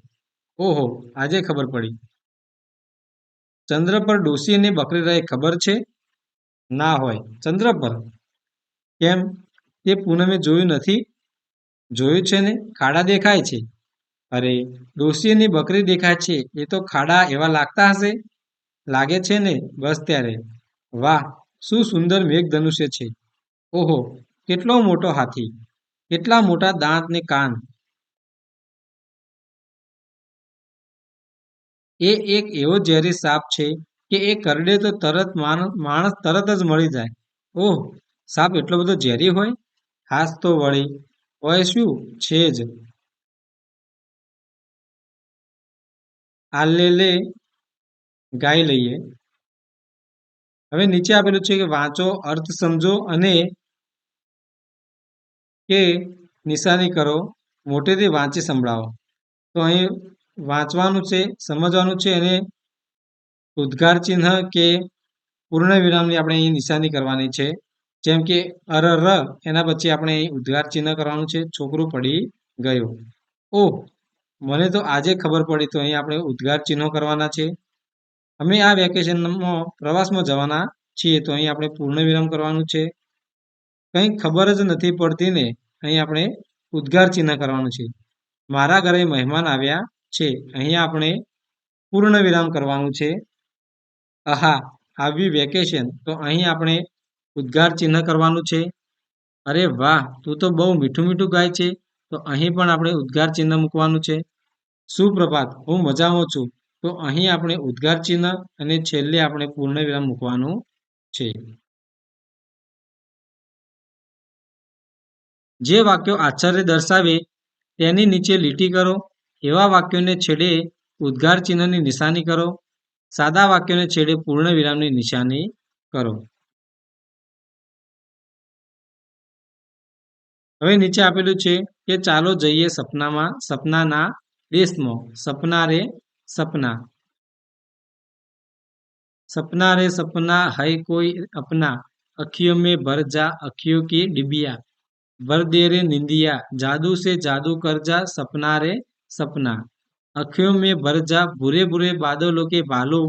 ઓહો, આજે ખબર પડી. ચંદ્ર પર ડોશી અને બકરી રહે ખબર છે? ના હોય. ચંદ્ર પર? કેમ? તે પૂનમે જોયું નથી? જોયું છે ને, ખાડા દેખાય છે. અરે, ડોશી અને બકરી દેખાય છે એ તો ખાડા એવા લાગતા હશે? લાગે છે ને, બસ ત્યારે. વાહ, શું સુંદર મેઘધનુષ્ય છે. ઓહો, કેટલો મોટો હાથી! કેટલા મોટા દાંત ને કાન! એ એક એવો ઝેરી સાપ છે કે એ કરડે તો તરત માણસ તરત જ મળી જાય. ઓહ, સાપ એટલો બધો ઝેરી હોય? હાસ તો વળી. હોય શું? છે જ. આ લે લે ગાઈ લઈએ. હવે નીચે આપેલું છે કે વાંચો, અર્થ સમજો અને કે નિશાની કરો. મોટેથી વાંચી સંભળાવો. તો અહીં વાંચવાનું છે, સમજવાનું છે અને ઉદ્ગાર ચિહ્ન કે પૂર્ણ વિરામની આપણે અહીં નિશાની કરવાની છે. જેમ કે અરર એના પછી આપણે અહીં ઉદ્ગાર ચિહ્ન કરવાનું છે. છોકરું પડી ગયું. ઓહ, મને તો આજે ખબર પડી. તો અહીં આપણે ઉદ્ગાર ચિહ્નો કરવાના છે. અમે આ વેકેશનમાં પ્રવાસમાં જવાના છીએ. તો અહીં આપણે પૂર્ણ વિરામ કરવાનું છે. કંઈ ખબર જ નથી પડતી ને, અહીં આપણે ઉદ્ગાર ચિહ્ન કરવાનું છે. મારા ઘરે મહેમાન આવ્યા છે. અહીંયા આપણે પૂર્ણ વિરામ કરવાનું છે. આહા, આવ્યું વેકેશન. તો અહીં આપણે ઉદ્ગાર ચિહ્ન કરવાનું છે. અરે વાહ, તું તો બહુ મીઠું મીઠું ગાય છે. તો અહીં પણ આપણે ઉદ્ગાર ચિહ્ન મૂકવાનું છે. સુપ્રભાત, હું મજામાં છું. તો અહીં આપણે ઉદ્ગાર ચિહ્ન અને છેલ્લે આપણે પૂર્ણ વિરામ મૂકવાનું છે. જે વાક્યો આશ્ચર્ય દર્શાવે તેની નીચે લીટી કરો. એવા વાક્યોને છેડે ઉદ્ગાર ચિહ્નની નિશાની કરો. સાદા વાક્યોને છેડે પૂર્ણ વિરામની નિશાની કરો. હવે નીચે આપેલું છે કે ચાલો જઈએ સપનામાં, સપનાના દેશમાં. સપના રે સપના. सपना रे सपना है कोई अपना, अखियों में भर जा अखियों की डिबिया, भर दे रे निंदिया, जादू से जादू कर जा सपना रे सपना, अखियों में भर जा बुरे बुरे बादलों के भालू,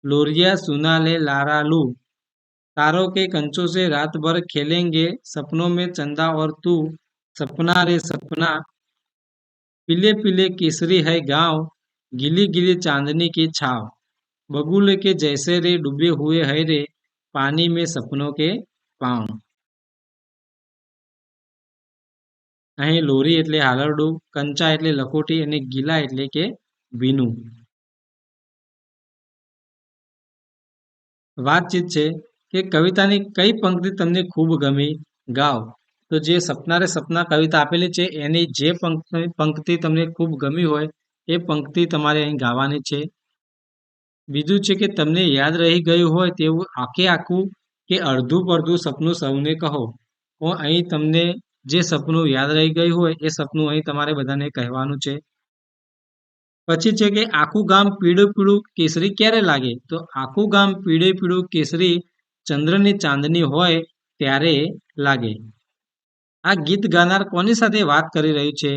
लोरिया सुना ले लारालू, तारों के कंचों से रात भर खेलेंगे सपनों में चंदा और तू, सपना रे सपना, पीले पीले केसरी है गांव, गीली गीली चांदनी की छाव, बगुल के जैसे रे डूबे हुए है रे पानी में सपनों के पाँव. અહીં લોરી એટલે હાલરડું, કંચા એટલે લખોટી અને ગીલા એટલે કે ભીનું. વાતચીત છે કે કવિતાની કઈ પંક્તિ તમને ખૂબ ગમી? ગાઓ. તો જે સપના રે સપના કવિતા આપેલી છે એની જે પંક્તિ તમને ખૂબ ગમી હોય એ પંક્તિ તમારે અહીં ગાવાની છે. બીજું છે કે તમને યાદ રહી ગયું હોય તેવું આખે આખું કે અડધું પડધું સપનું સૌને કહો. તો અહીં તમને જે સપનું યાદ રહી ગયું હોય એ સપનું અહીં તમારે બધાને કહેવાનું છે. પછી છે કે આખું ગામ પીળું પીળું કેસરી ક્યારે લાગે? તો આખું ગામ પીળે પીળું કેસરી ચંદ્રની ચાંદની હોય ત્યારે લાગે. આ ગીત ગાનાર કોની સાથે વાત કરી રહ્યું છે?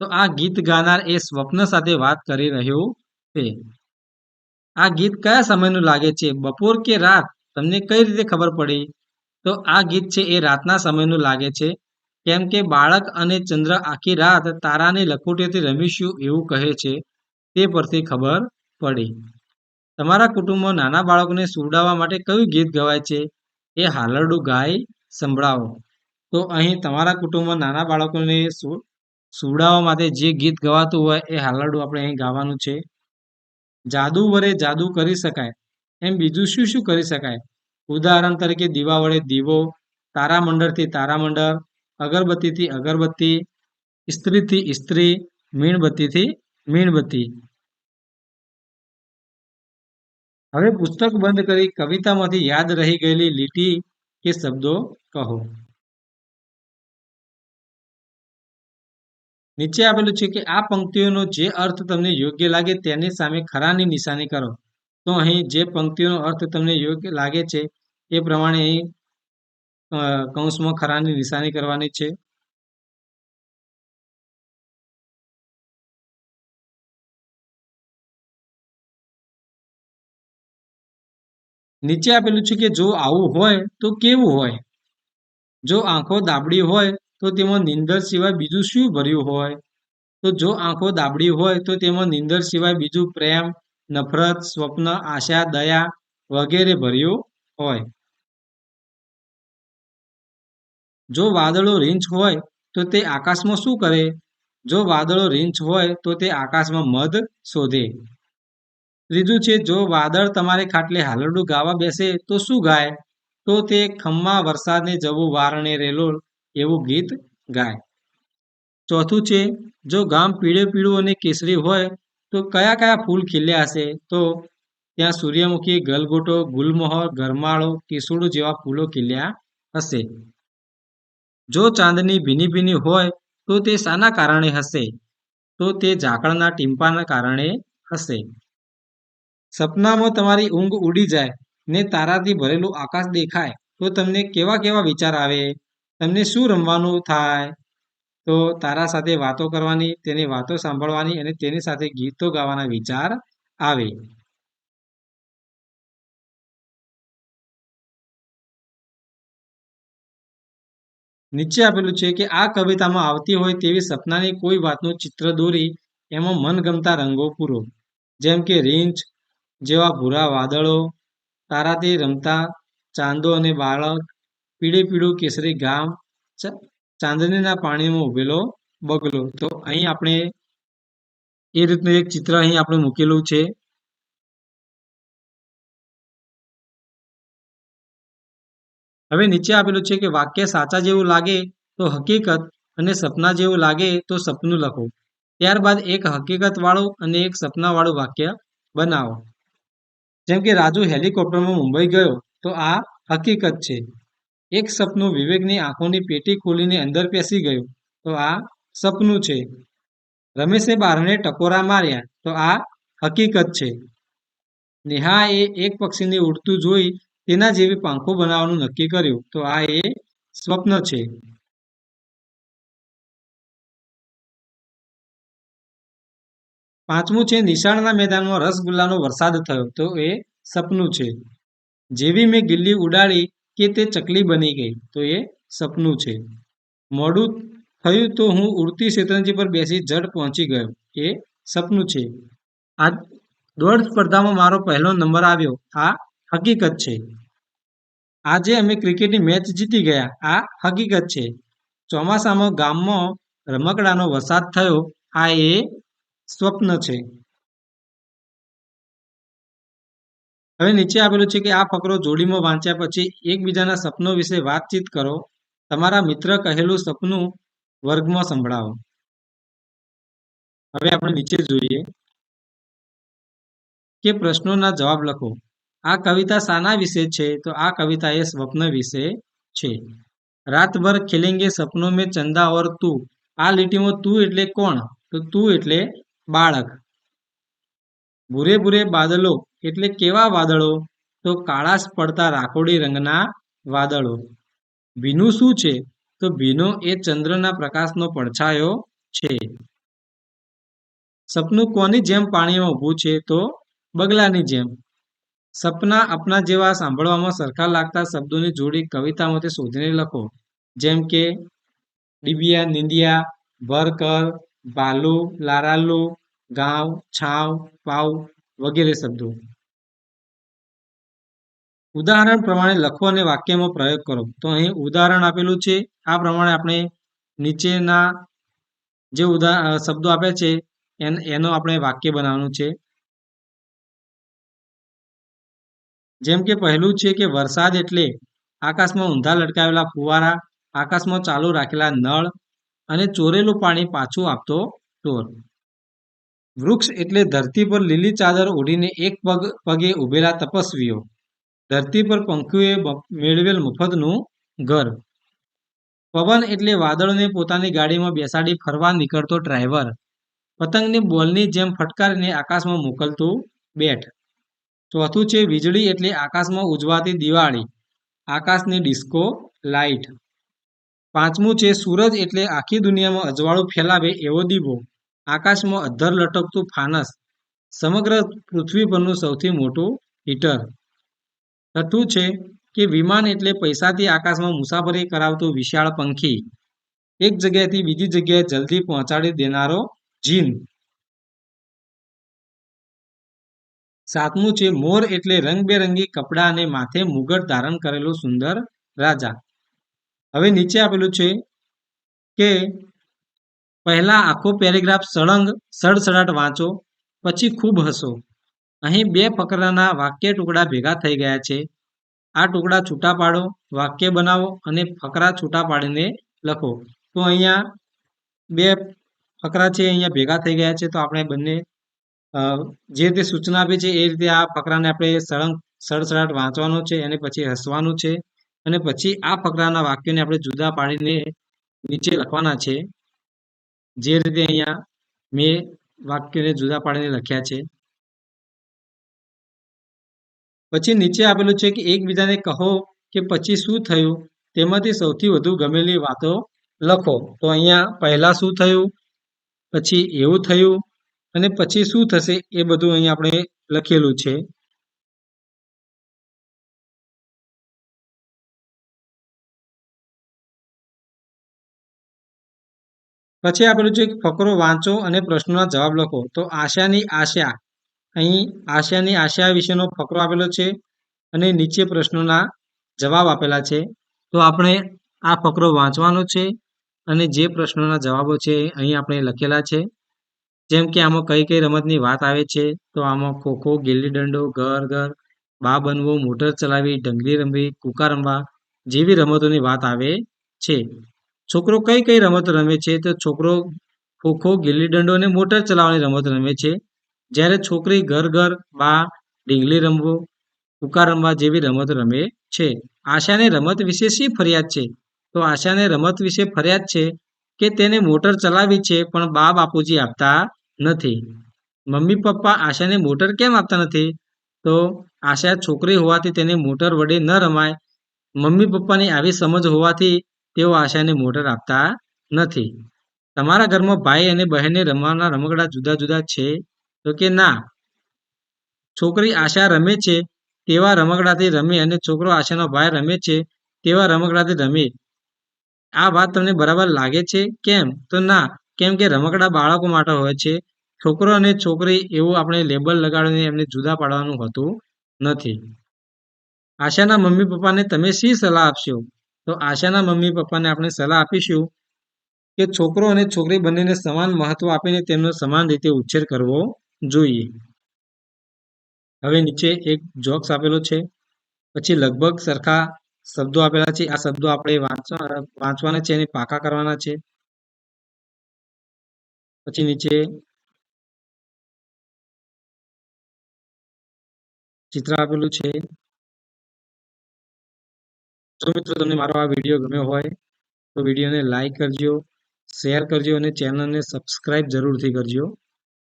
તો આ ગીત ગાનાર એ સ્વપ્ન સાથે વાત કરી રહ્યું છે. આ ગીત કયા સમયનું લાગે છે? બપોર કે રાત? તમને કઈ રીતે ખબર પડી? તો આ ગીત છે એ રાતના સમયનું લાગે છે. કેમ કે બાળક અને ચંદ્ર આખી રાત તારાની લખોટીઓથી રમીશું એવું કહે છે. તે પરથી ખબર પડી. તમારા કુટુંબમાં નાના બાળકોને સુવડાવવા માટે કયું ગીત ગવાય છે? એ હાલરડું ગાઈ સંભળાવો. તો અહીં તમારા કુટુંબમાં નાના બાળકોને સુવડાવવા માટે જે ગીત ગવાતું હોય એ હાલરડું આપણે અહીં ગાવાનું છે. જાદુ વડે જાદુ કરી શકાય એમ બીજું શું શું કરી શકાય? ઉદાહરણ તરીકે દીવા વડે દીવો, તારામંડળથી તારામંડળ, અગરબત્તીથી અગરબત્તી, ઇસ્ત્રીથી ઇસ્ત્રી, મીણબત્તીથી મીણબત્તી. હવે પુસ્તક બંધ કરી કવિતામાંથી યાદ રહી ગયેલી લીટી કે શબ્દો કહો. નીચે આપેલું છે કે આ પંક્તિઓનો જે અર્થ તમને યોગ્ય લાગે તેની સામે ખરાની નિશાની કરો. તો અહીં જે પંક્તિઓનો અર્થ તમને યોગ્ય લાગે છે એ પ્રમાણે અહીં કૌંસમાં ખરાની નિશાની કરવાની છે. નીચે આપેલું છે કે જો આવું હોય તો કેવું હોય? જો આંખો દાબડી હોય તો તેમાં નીંદર સિવાય બીજું શું ભર્યું હોય? તો જો આંખો દાબડી હોય તો તેમાં નીંદર સિવાય બીજું પ્રેમ, નફરત, સ્વપ્ન, આશા, દયા વગેરે ભર્યું હોય. જો વાદળો રીંછ હોય તો તે આકાશમાં શું કરે? જો વાદળો રીંછ હોય તો તે આકાશમાં મધ શોધે. ત્રીજું છે જો વાદળ તમારે ખાટલે હાલરડું ગાવા બેસે તો શું ગાય? તો તે ખમ્મા વરસાદને જવું વારણે રેલોલ એવું ગીત ગાય. ચોથું છે જો ગામ પીળે પીળું અને કેસરી હોય તો કયા કયા ફૂલ ખીલ્યા હશે? તો ત્યાં સૂર્યમુખી, ગલગોટો, ગુલમોહર, ગરમાળો, કેસુડો જેવા ફૂલો ખીલ્યા હશે. જો ચાંદની ભીની ભીની હોય તો તે શાના કારણે હશે? તો તે ઝાકળના ટીમ્પાના કારણે હશે. સપનામાં તમારી ઊંઘ ઉડી જાય ને તારાથી ભરેલું આકાશ દેખાય તો તમને કેવા કેવા વિચાર આવે? તમને શું રમવાનું થાય? તો તારા સાથે વાતો કરવાની, તેની વાતો સાંભળવાની અને તેની સાથે ગીતો ગાવાના વિચાર આવે. નીચે આપેલું છે કે આ કવિતામાં આવતી હોય તેવી સપનાની કોઈ વાતનું ચિત્ર દોરી એમાં મનગમતા રંગો પૂરો. જેમ કે રીંછ જેવા ભૂરા વાદળો, તારાથી રમતા ચાંદો અને બાળક, પીળે પીળું કેસરી ગામ, ચાંદનીના પાણીમાં ઉભેલો બગલો. તો અહીં આપણે એ રીતનું એક ચિત્ર અહીં આપણે મૂકેલું છે. હવે નીચે આપેલું છે કે વાક્ય સાચા જેવું લાગે તો હકીકત અને સપના જેવું લાગે તો સપનું લખો. ત્યારબાદ એક હકીકત વાળું અને એક સપના વાળું વાક્ય બનાવો. જેમ કે રાજુ હેલિકોપ્ટરમાં મુંબઈ ગયો તો આ હકીકત છે. એક સપનું વિવેકની આંખોની પેટી ખોલીને અંદર પેસી ગયું તો આ સપનું છે. રમેશે બારને ટકોરા માર્યા તો આ હકીકત છે. નેહાએ એક પક્ષીને ઉડતું જોઈ તેના જેવી પાંખો બનાવવાનું નક્કી કર્યું તો આ એ સ્વપ્ન છે. પાંચમું છે નિશાળના મેદાનમાં રસગુલ્લાનો વરસાદ થયો તો એ સપનું છે. જેવી મેં ગિલ્લી ઉડાડી કે તે ચકલી બની ગઈ તો એ સપનું છે. મોડું થયું તો હું ઉડતી શેતરંજી પર બેસી ઝટ પહોંચી ગયો એ સપનું છે. આ દોડ સ્પર્ધામાં મારો પહેલો નંબર આવ્યો આ હકીકત છે. આજે અમે ક્રિકેટની મેચ જીતી ગયા આ હકીકત છે. ચોમાસામાં ગામમાં રમકડાનો વરસાદ થયો આ એ સ્વપ્ન છે. હવે નીચે આપેલું છે કે આ ફકરો જોડીમાં વાંચ્યા પછી એકબીજાના સપનો વિશે વાતચીત કરો. તમારા મિત્ર કહેલું સપનું વર્ગમાં સંભળાવો. હવે આપણે નીચે જોઈએ કે પ્રશ્નોના જવાબ લખો. આ કવિતા શાના વિશે છે? તો આ કવિતા એ સ્વપ્ન વિશે છે. રાતભર ખેલેંગે સપનો મેં ચંદા ઓર તું. આ લીટીમાં તું એટલે કોણ? તો તું એટલે બાળક. ભૂરે ભૂરે બાદલો એટલે કેવા વાદળો? તો કાળાશ પડતા રાખોડી રંગના વાદળો. ભીનું શું છે? તો ભીનો એ ચંદ્રના પ્રકાશનો પડછાયો છે. સપનું કોની જેમ પાણીમાં ઊભું છે? તો બગલાની જેમ. સપના અપના જેવા સાંભળવામાં સરખા લાગતા શબ્દોની જોડી કવિતામાંથી શોધીને લખો. જેમ કે ડીબિયા, નિંદિયા, ભર કર, ભાલુ, લારાલુ, ગાંવ, છાવ, પાવ વગેરે શબ્દો. ઉદાહરણ પ્રમાણે લખો અને વાક્યમાં પ્રયોગ કરો. તો અહીં ઉદાહરણ આપેલું છે. આ પ્રમાણે આપણે નીચેના જે શબ્દો આપ્યા છે એનો આપણે વાક્ય બનાવવાનું છે. જેમ કે પહેલું છે કે વરસાદ એટલે આકાશમાં ઊંધા લટકાવેલા ફુવારા, આકાશમાં ચાલુ રાખેલા નળ અને ચોરેલું પાણી પાછું આપતો ચોર. વૃક્ષ એટલે ધરતી પર લીલી ચાદર ઓઢીને એક પગે ઉભેલા તપસ્વીઓ. ધરતી પર પંખીઓએ મેળવેલ મફતનું ઘર. પવન એટલે વાદળોને પોતાની ગાડીમાં બેસાડી ફરવા નીકળતો ડ્રાઈવર. પતંગને બોલની જેમ ફટકારીને આકાશમાં મોકલતું બેટ. ચોથું છે વીજળી એટલે આકાશમાં ઉજવાતી દિવાળી, આકાશની ડિસ્કો લાઇટ. પાંચમું છે સૂરજ એટલે આખી દુનિયામાં અજવાળું ફેલાવે એવો દીવો, આકાશમાં અધ્ધર લટકતું ફાનસ, સમગ્ર પૃથ્વી પરનું સૌથી મોટું હીટર. છઠ્ઠું છે કે વિમાન એટલે પૈસાથી આકાશમાં મુસાફરી કરાવતું વિશાળ પંખી, એક જગ્યાએથી બીજી જગ્યાએ જલ્દી પહોંચાડી દેનારો જીન. સાતમું છે મોર એટલે રંગબેરંગી કપડાં અને માથે મુગટ ધારણ કરેલો સુંદર રાજા. હવે નીચે આપેલું છે કે પહેલા આખો પેરેગ્રાફ સળંગ સડસડાટ વાંચો, પછી ખૂબ હસો. અહીં બે ફકરાના વાક્ય ટુકડા ભેગા થઈ ગયા છે. આ ટુકડા છૂટા પાડો, વાક્ય બનાવો અને ફકરા છૂટા પાડીને લખો. તો અહીંયા બે ફકરા છે અહીંયા ભેગા થઈ ગયા છે. તો આપણે બંને જે રીતે સૂચના આપી છે એ રીતે આ ફકરાને આપણે સડસડાટ વાંચવાનો છે અને પછી હસવાનું છે અને પછી આ ફકરાના વાક્યોને આપણે જુદા પાડીને નીચે લખવાના છે, જે રીતે અહીંયા મેં વાક્યોને જુદા પાડીને લખ્યા છે. પછી નીચે આપેલું છે કે એકબીજાને કહો કે પછી શું થયું, તેમાંથી સૌથી વધુ ગમેલી વાતો લખો. તો અહીંયા પહેલા શું થયું, પછી એવું થયું અને પછી શું થશે એ બધું અહીંયા આપણે લખેલું છે. પછી આપેલું છે ફકરો વાંચો અને પ્રશ્નોના જવાબ લખો. તો આશાની આશા, અહીં આશાની આશા વિશેનો ફકરો આપેલો છે અને નીચે પ્રશ્નોના જવાબ આપેલા છે. તો આપણે આ ફકરો વાંચવાનો છે અને જે પ્રશ્નોના જવાબો છે અહીં આપણે લખેલા છે. જેમ કે આમાં કઈ કઈ રમતની વાત આવે છે, તો આમાં ખોખો, ગિલ્લી દંડો, ઘર ઘર, બા બનવો, મોટર ચલાવી, ઢંગલી રમવી, કૂકા રમવા જેવી રમતોની વાત આવે છે. છોકરો કઈ કઈ રમતો રમે છે, તો છોકરો ખોખો, ગિલ્લી દંડો અને મોટર ચલાવવાની રમત રમે છે. જ્યારે છોકરી ઘર ઘર, બા, ઢીંગલી રમવો, કૂકા રમવા જેવી રમતો રમે છે. આશાને રમત વિશે શી ફરિયાદ છે, તો આશાને રમત વિશે ફરિયાદ છે કે તેને મોટર ચલાવી છે પણ બા બાપુજી આપતા નથી. મમ્મી પપ્પા આશાને મોટર કેમ આપતા નથી, તો આશા છોકરી હોવાથી તેને મોટર વડે ન રમાય. મમ્મી પપ્પાની આવી સમજ હોવાથી તેઓ આશાને મોટર આપતા નથી. તમારા ઘરમાં ભાઈ અને બહેનને રમવાના રમકડા જુદા જુદા છે, તો કે ના. છોકરી આશા રમે છે તેવા રમકડાથી રમે અને છોકરો આશાનો ભાઈ રમે છે તેવા રમકડાથી રમે. આ વાત તમને બરાબર લાગે છે? કેમ? તો ના, કેમ કે રમકડા બાળકો માટે હોય છે. છોકરો અને છોકરી એવું આપણે લેબલ લગાડીને એમને જુદા પાડવાનું હોતું નથી. આશાના મમ્મી પપ્પાને તમે શી સલાહ આપશો, તો આશાના મમ્મી પપ્પાને આપણે સલાહ આપીશું કે છોકરો અને છોકરી બંનેને સમાન મહત્વ આપીને તેમનો સમાન રીતે ઉછેર કરવો જોઈએ. હવે નીચે એક જોક્સ આપેલો છે, પછી લગભગ સરખા શબ્દો આપેલા છે. આ શબ્દો આપણે વાંચવાના છે અને પાકા કરવાના છે. પછી નીચે ચિત્ર આપેલું છે. જો મિત્રો તમને મારો આ વિડીયો ગમ્યો હોય તો વિડીયોને લાઈક કરજો, શેર કરજો અને ચેનલને સબસ્ક્રાઈબ જરૂરથી કરજો,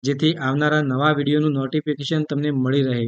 જેથી આવનારા નવા વિડીયોનું નોટિફિકેશન તમને મળી રહે.